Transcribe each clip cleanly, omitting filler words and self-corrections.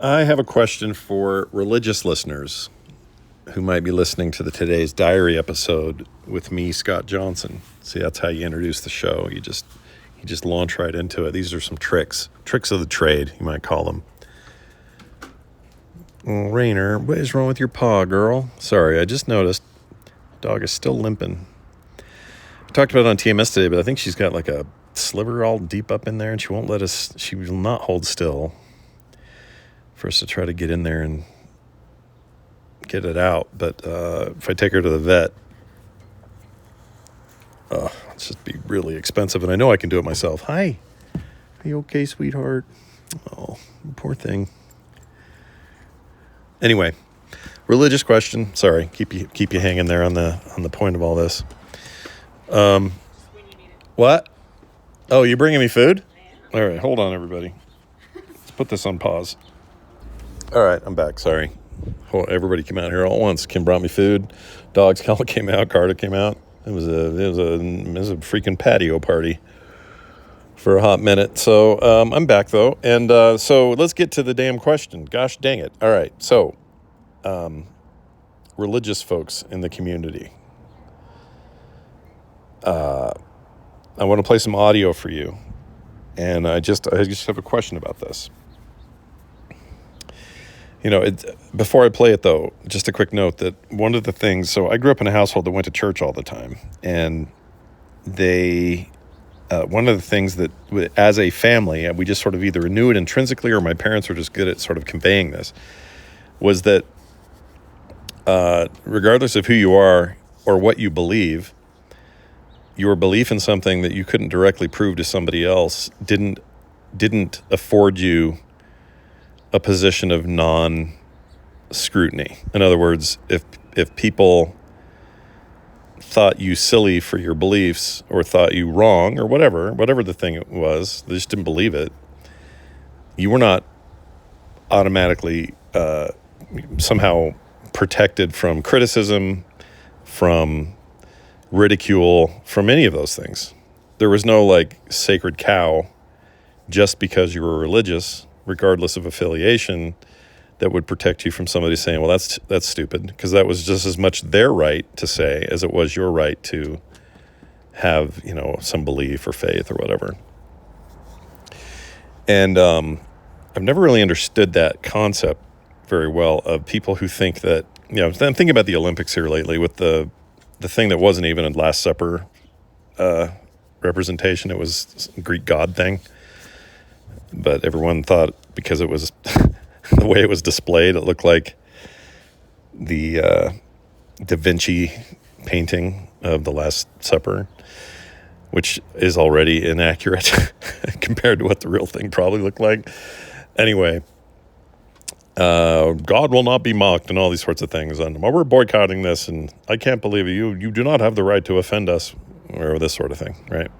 I have a question for religious listeners who might be listening to today's diary episode with me, Scott Johnson. See, that's how you introduce the show. You just launch right into it. These are some tricks of the trade, you might call them. Oh, Rainer, what is wrong with your paw, girl? Sorry, I just noticed. Dog is still limping. I talked about it on TMS today, but I think she's got like a sliver all deep up in there, and she will not hold still for us to try to get in there and get it out. But if I take her to the vet, it's just be really expensive, and I know I can do it myself. Hi, are you okay, sweetheart? Oh, poor thing. Anyway, religious question. Sorry, keep you hanging there on the point of all this. What? Oh, you bringing me food? All right, hold on, everybody. Let's put this on pause. All right, I'm back. Sorry. Everybody came out here all at once. Kim brought me food. Dogs came out. Carter came out. It was a freaking patio party for a hot minute. So I'm back though, and so let's get to the damn question. Gosh dang it! All right, so religious folks in the community. I want to play some audio for you, and I just have a question about this. Before I play it, though, just a quick note that one of the things, so I grew up in a household that went to church all the time, and one of the things that, as a family, we just sort of either knew it intrinsically or my parents were just good at sort of conveying this, was that regardless of who you are or what you believe, your belief in something that you couldn't directly prove to somebody else didn't afford you a position of non-scrutiny. In other words, if people thought you silly for your beliefs or thought you wrong or whatever the thing it was, they just didn't believe it, you were not automatically somehow protected from criticism, from ridicule, from any of those things. There was no like sacred cow just because you were religious, regardless of affiliation, that would protect you from somebody saying, well, that's stupid, because that was just as much their right to say as it was your right to have, some belief or faith or whatever. And I've never really understood that concept very well of people who think that, I'm thinking about the Olympics here lately with the thing that wasn't even a Last Supper representation. It was a Greek god thing. But everyone thought because it was the way it was displayed, it looked like the Da Vinci painting of the Last Supper, which is already inaccurate compared to what the real thing probably looked like. Anyway, God will not be mocked and all these sorts of things. And well, we're boycotting this, and I can't believe it. You do not have the right to offend us, or this sort of thing, right?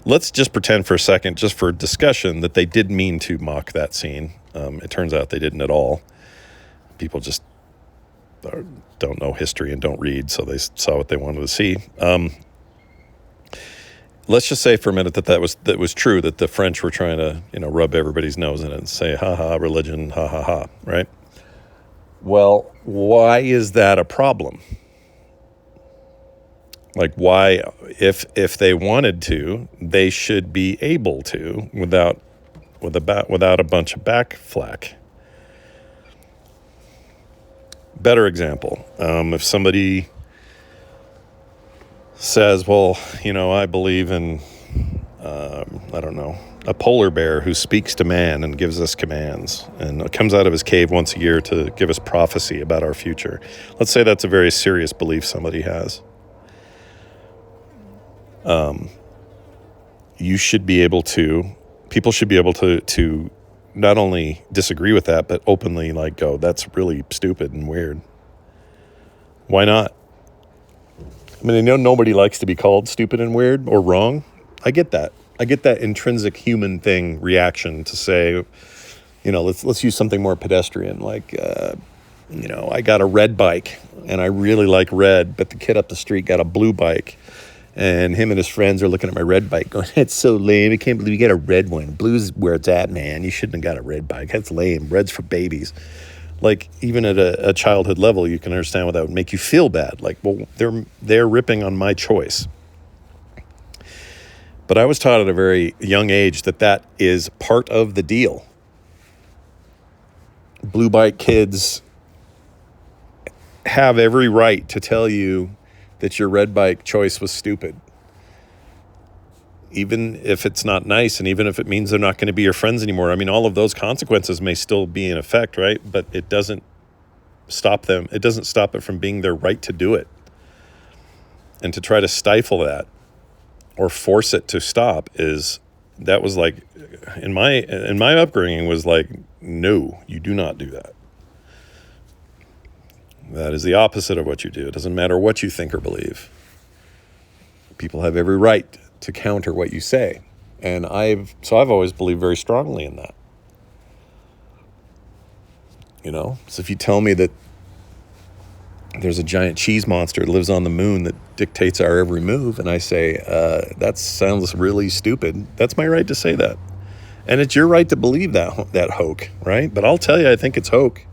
Let's just pretend for a second, just for discussion, that they did mean to mock that scene. It turns out they didn't at all. People just don't know history and don't read, so they saw what they wanted to see. Let's just say for a minute that was true, that the French were trying to, rub everybody's nose in it and say, ha ha, religion, ha ha ha, right? Well, why is that a problem? Like, why, if they wanted to, they should be able to without a bunch of back flack. Better example, if somebody says, well, I believe in, I don't know, a polar bear who speaks to man and gives us commands and comes out of his cave once a year to give us prophecy about our future. Let's say that's a very serious belief somebody has. People should be able to not only disagree with that, but openly go, that's really stupid and weird. Why not? I mean, I know nobody likes to be called stupid and weird or wrong. I get that. I get that intrinsic human thing reaction to say, let's use something more pedestrian. I got a red bike and I really like red, but the kid up the street got a blue bike. And him and his friends are looking at my red bike going, "It's so lame. I can't believe you got a red one. Blue's where it's at, man. You shouldn't have got a red bike. That's lame. Red's for babies." Like, even at a childhood level, you can understand why that would make you feel bad. Like, well, they're ripping on my choice. But I was taught at a very young age that is part of the deal. Blue bike kids have every right to tell you that your red bike choice was stupid, even if it's not nice, and even if it means they're not going to be your friends anymore. I mean, all of those consequences may still be in effect, right? But it doesn't stop them. It doesn't stop it from being their right to do it. And to try to stifle that or force it to stop that was like, in my upbringing was like, no, you do not do that. That is the opposite of what you do. It doesn't matter what you think or believe. People have every right to counter what you say. And I've always believed very strongly in that. So if you tell me that there's a giant cheese monster that lives on the moon that dictates our every move, and I say, that sounds really stupid, that's my right to say that. And it's your right to believe that hoke, right? But I'll tell you, I think it's hoke.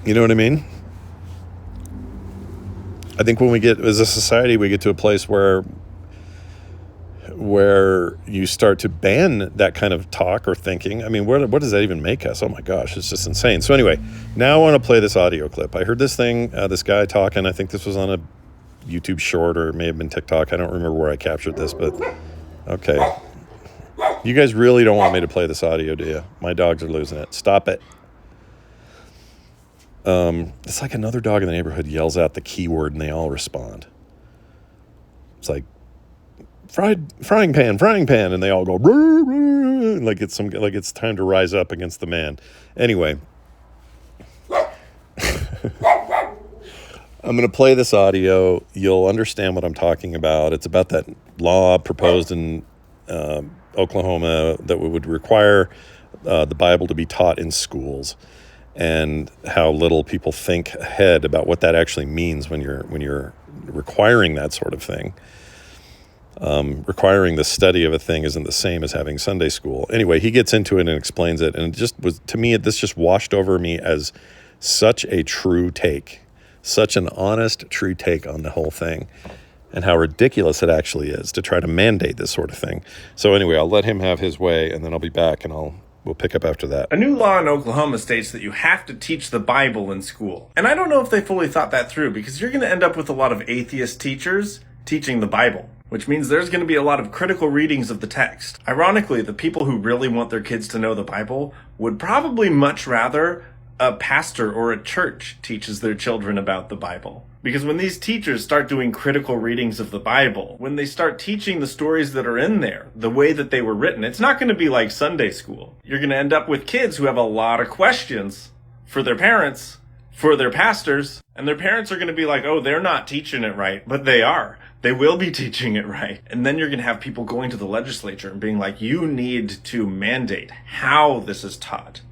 You know what I mean? I think when as a society, we get to a place where you start to ban that kind of talk or thinking. I mean, what does that even make us? Oh my gosh, it's just insane. So anyway, now I want to play this audio clip. I heard this guy talking. I think this was on a YouTube short, or it may have been TikTok. I don't remember where I captured this, but okay. You guys really don't want me to play this audio, do you? My dogs are losing it. Stop it. It's like another dog in the neighborhood yells out the keyword and they all respond. It's like frying pan, and they all go roo, roo, like it's time to rise up against the man. Anyway, I'm going to play this audio. You'll understand what I'm talking about. It's about that law proposed in Oklahoma that would require the Bible to be taught in schools, and how little people think ahead about what that actually means when you're requiring that sort of thing. Requiring the study of a thing isn't the same as having Sunday school. Anyway, he gets into it and explains it, and it just was, to me, this just washed over me as such a true take, such an honest, true take on the whole thing, and how ridiculous it actually is to try to mandate this sort of thing. So anyway, I'll let him have his way, and then I'll be back, and we'll pick up after that. A new law in Oklahoma states that you have to teach the Bible in school. And I don't know if they fully thought that through, because you're going to end up with a lot of atheist teachers teaching the Bible, which means there's going to be a lot of critical readings of the text. Ironically, the people who really want their kids to know the Bible would probably much rather a pastor or a church teaches their children about the Bible. Because when these teachers start doing critical readings of the Bible, when they start teaching the stories that are in there, the way that they were written, it's not going to be like Sunday school. You're going to end up with kids who have a lot of questions for their parents, for their pastors, and their parents are going to be like, oh, they're not teaching it right, but they are. They will be teaching it right. And then you're going to have people going to the legislature and being like, you need to mandate how this is taught.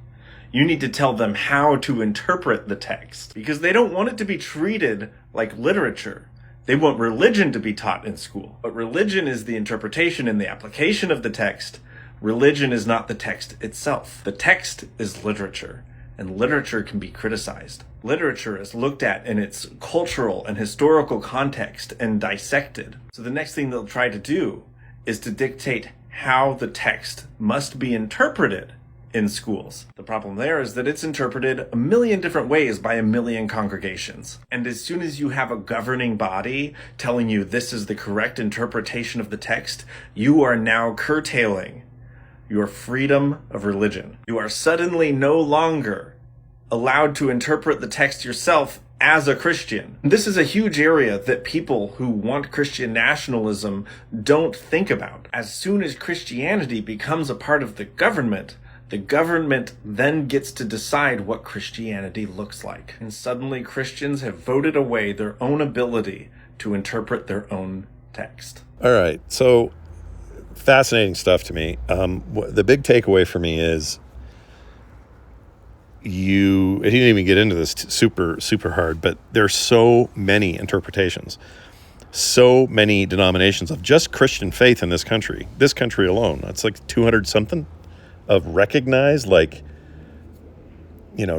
You need to tell them how to interpret the text, because they don't want it to be treated like literature. They want religion to be taught in school. But religion is the interpretation and the application of the text. Religion is not the text itself. The text is literature, and literature can be criticized. Literature is looked at in its cultural and historical context and dissected. So the next thing they'll try to do is to dictate how the text must be interpreted in schools. The problem there is that it's interpreted a million different ways by a million congregations. And as soon as you have a governing body telling you this is the correct interpretation of the text, you are now curtailing your freedom of religion. You are suddenly no longer allowed to interpret the text yourself as a Christian. This is a huge area that people who want Christian nationalism don't think about. As soon as Christianity becomes a part of the government then gets to decide what Christianity looks like. And suddenly Christians have voted away their own ability to interpret their own text. All right. So fascinating stuff to me. The big takeaway for me is he didn't even get into this super hard, but there's so many interpretations, so many denominations of just Christian faith in this country alone. It's like 200 something of recognized, like,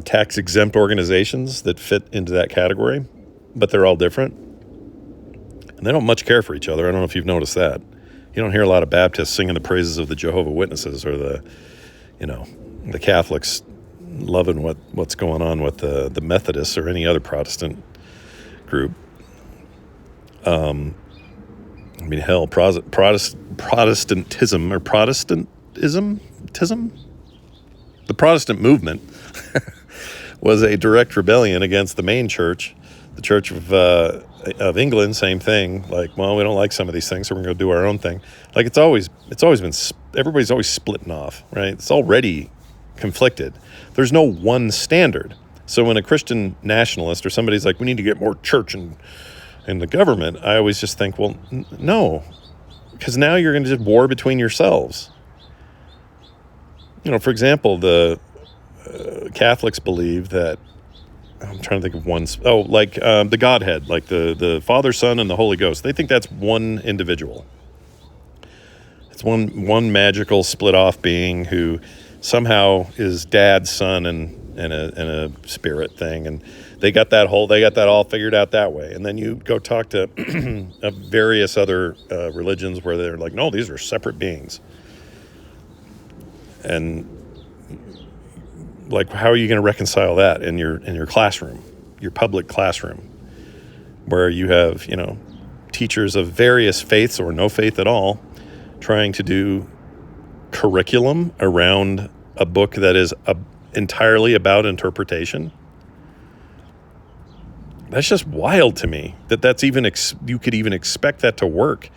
tax exempt organizations that fit into that category, but they're all different. And they don't much care for each other. I don't know if you've noticed that. You don't hear a lot of Baptists singing the praises of the Jehovah's Witnesses, or the Catholics loving what's going on with the Methodists or any other Protestant group. Hell, Protestantism, the Protestant movement was a direct rebellion against the main church, the Church of England. Same thing. Like, well, we don't like some of these things, so we're going to do our own thing. Like, it's always been, everybody's always splitting off, right? It's already conflicted. There's no one standard. So when a Christian nationalist or somebody's like, we need to get more church in the government, I always just think, well, no, because now you're going to just war between yourselves. For example, the Catholics believe that, I'm trying to think of one, the Godhead, like the Father, Son, and the Holy Ghost. They think that's one individual. It's one magical split off being who somehow is Dad, Son, and a spirit thing, and they got that all figured out that way. And then you go talk to various other religions where they're like, no, these are separate beings. And like, how are you going to reconcile that in your classroom, your public classroom, where you have teachers of various faiths or no faith at all trying to do curriculum around a book that is entirely about interpretation? That's just wild to me that's even you could even expect that to work.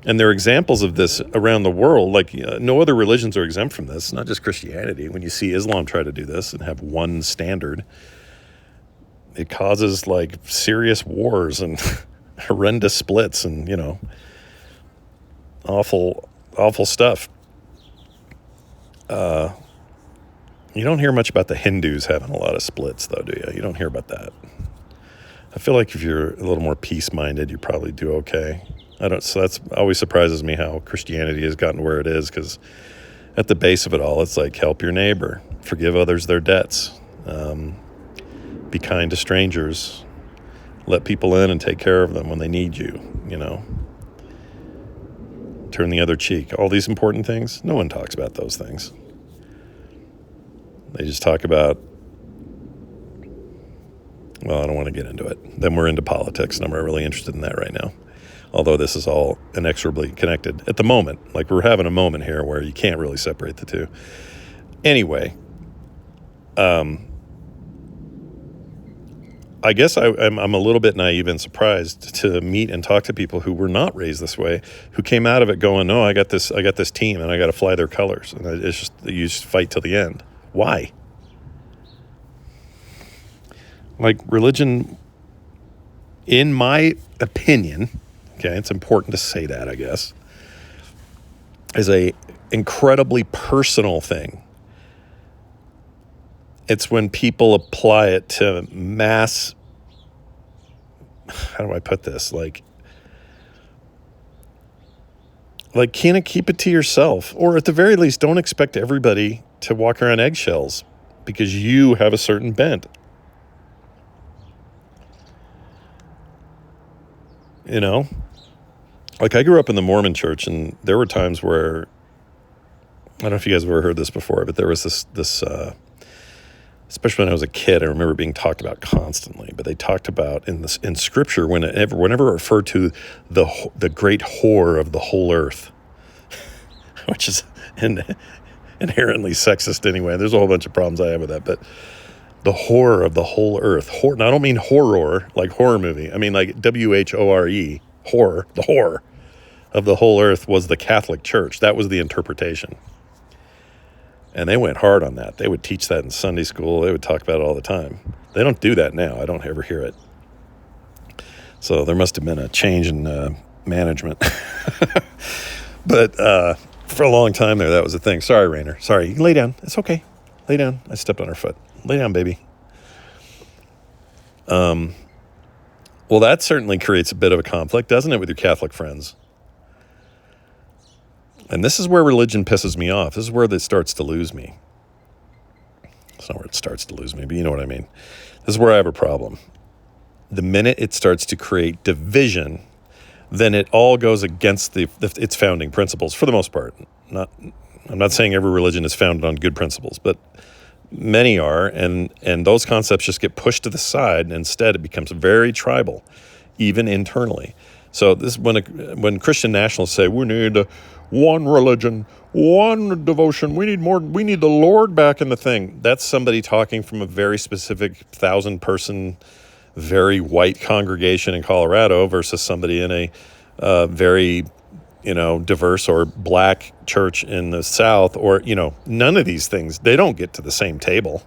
And there are examples of this around the world. Like, no other religions are exempt from this, not just Christianity. When you see Islam try to do this and have one standard, it causes like serious wars and horrendous splits and, awful stuff. You don't hear much about the Hindus having a lot of splits, though, do you? You don't hear about that. I feel like if you're a little more peace-minded, you probably do okay. So that's always surprises me how Christianity has gotten where it is, because at the base of it all, it's like, help your neighbor, forgive others their debts, be kind to strangers, let people in and take care of them when they need you, turn the other cheek. All these important things, no one talks about those things. They just talk about, well, I don't want to get into it. Then we're into politics, and I'm not really interested in that right now. Although this is all inexorably connected at the moment. Like, we're having a moment here where you can't really separate the two. Anyway, I guess I'm a little bit naive and surprised to meet and talk to people who were not raised this way, who came out of it going, no, I got this team and I got to fly their colors. And it's just, you just fight till the end. Why? Like, religion, in my opinion, okay, it's important to say that, I guess, is a incredibly personal thing. It's when people apply it to mass, how do I put this? Like, kind of keep it to yourself, or at the very least, don't expect everybody to walk around eggshells because you have a certain bent. Like, I grew up in the Mormon church, and there were times where, I don't know if you guys have ever heard this before, but there was this especially when I was a kid, I remember being talked about constantly. But they talked about in Scripture whenever it referred to the great whore of the whole earth, which is inherently sexist anyway. There's a whole bunch of problems I have with that, but the whore of the whole earth. And I don't mean horror, like horror movie. I mean like WHORE, whore. The whore of the whole earth was the Catholic Church. That was the interpretation. And they went hard on that. They would teach that in Sunday school. They would talk about it all the time. They don't do that now. I don't ever hear it. So there must have been a change in management. But for a long time there, that was the thing. Sorry, Rainer. Sorry. You can lay down. It's okay. Lay down. I stepped on her foot. Lay down, baby. Well, that certainly creates a bit of a conflict, doesn't it, with your Catholic friends? And this is where religion pisses me off. This is where it starts to lose me. It's not where it starts to lose me, but you know what I mean. This is where I have a problem. The minute it starts to create division, then it all goes against its founding principles for the most part. I'm not saying every religion is founded on good principles, but many are, and those concepts just get pushed to the side, and instead it becomes very tribal, even internally. So this when Christian nationalists say we need one religion, one devotion, we need the Lord back in the thing. That's somebody talking from a very specific 1,000-person, very white congregation in Colorado versus somebody in a very diverse or black church in the South, or, none of these things, they don't get to the same table.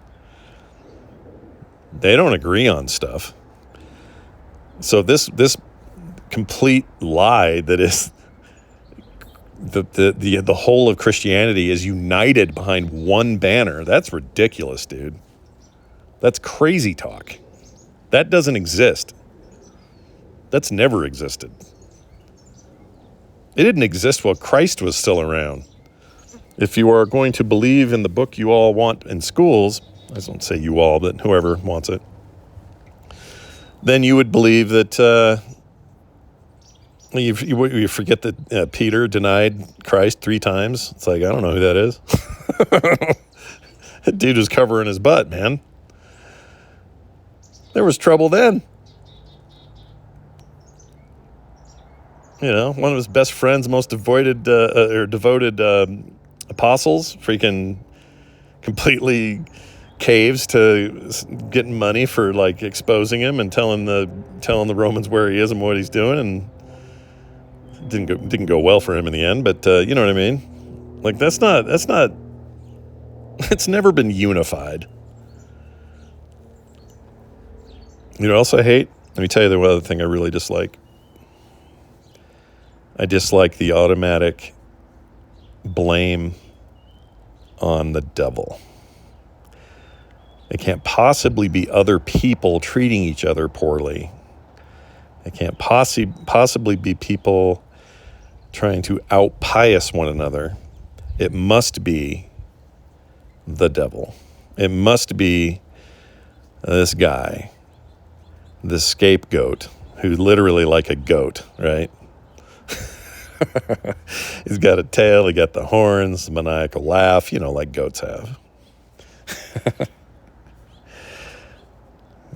They don't agree on stuff. So this complete lie that is the whole of Christianity is united behind one banner, that's ridiculous, dude. That's crazy talk. That doesn't exist. That's never existed. It didn't exist while Christ was still around. If you are going to believe in the book you all want in schools, I don't say you all, but whoever wants it, then you would believe that you forget that Peter denied Christ 3 times. It's like, I don't know who that is. That dude was covering his butt, man. There was trouble then. One of his best friends, most devoted apostles, freaking completely caves to getting money for exposing him and telling the Romans where he is and what he's doing, and didn't go well for him in the end. But you know what I mean? That's not. It's never been unified. You know what else I hate? Let me tell you the other thing I really dislike. I dislike the automatic blame on the devil. It can't possibly be other people treating each other poorly. It can't possibly be people trying to out-pious one another. It must be the devil. It must be this guy, the scapegoat, who's literally like a goat, right? He's got a tail, he got the horns, the maniacal laugh, like goats have.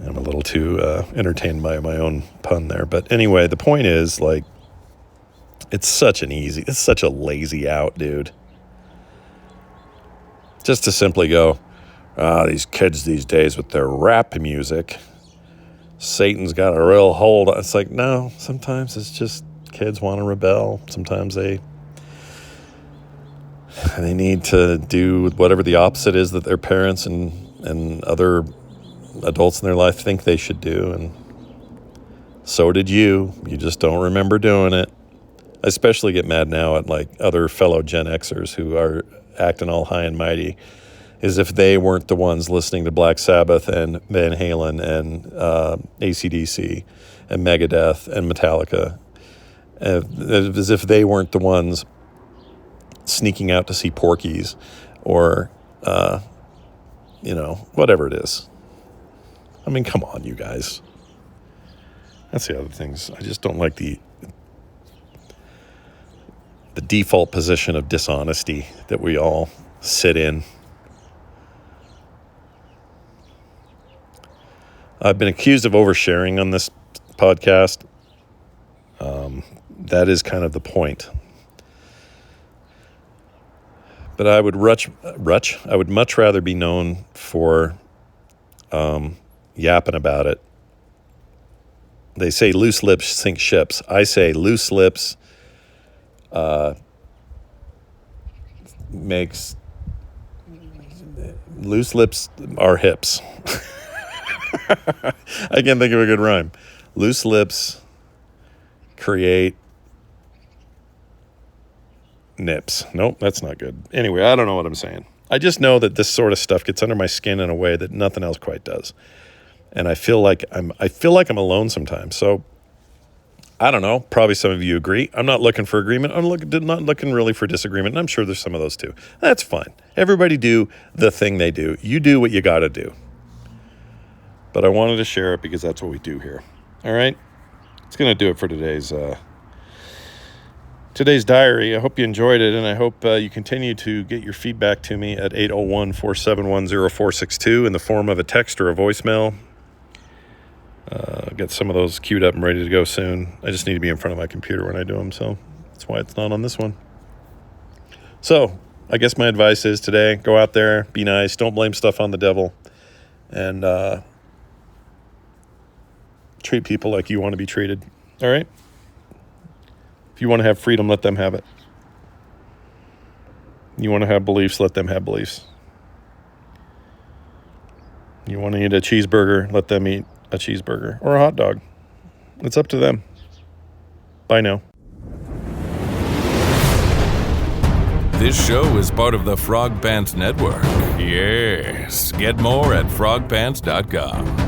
I'm a little too entertained by my own pun there. But anyway, the point is, it's such a lazy out, dude. Just to simply go, these kids these days with their rap music, Satan's got a real hold. It's like, no, sometimes it's just kids want to rebel. Sometimes they need to do whatever the opposite is that their parents and other adults in their life think they should do. And so did you. You just don't remember doing it. I especially get mad now at other fellow Gen Xers who are acting all high and mighty, as if they weren't the ones listening to Black Sabbath and Van Halen and AC/DC and Megadeth and Metallica, as if they weren't the ones sneaking out to see Porky's or, whatever it is. I mean, come on, you guys. That's the other things. I just don't like the default position of dishonesty that we all sit in. I've been accused of oversharing on this podcast. That is kind of the point. But I would I would much rather be known for yapping about it. They say loose lips sink ships. I say loose lips loose lips are hips. I can't think of a good rhyme. Loose lips create nips. Nope, that's not good. Anyway, I don't know what I'm saying. I just know that this sort of stuff gets under my skin in a way that nothing else quite does. And I feel like I'm alone sometimes. So I don't know. Probably some of you agree. I'm not looking for agreement. I'm not looking really for disagreement. And I'm sure there's some of those too. That's fine. Everybody do the thing they do. You do what you got to do. But I wanted to share it because that's what we do here. All right? It's going to do it for today's diary. I hope you enjoyed it, and I hope you continue to get your feedback to me at 801-471-0462 in the form of a text or a voicemail. I'll get some of those queued up and ready to go soon. I just need to be in front of my computer when I do them, so that's why it's not on this one. So I guess my advice is today, go out there, be nice, don't blame stuff on the devil, and treat people like you want to be treated. All right? If you want to have freedom, let them have it. You want to have beliefs, let them have beliefs. You want to eat a cheeseburger, let them eat a cheeseburger or a hot dog. It's up to them. Bye now. This show is part of the Frog Pants Network. Yes. Get more at frogpants.com.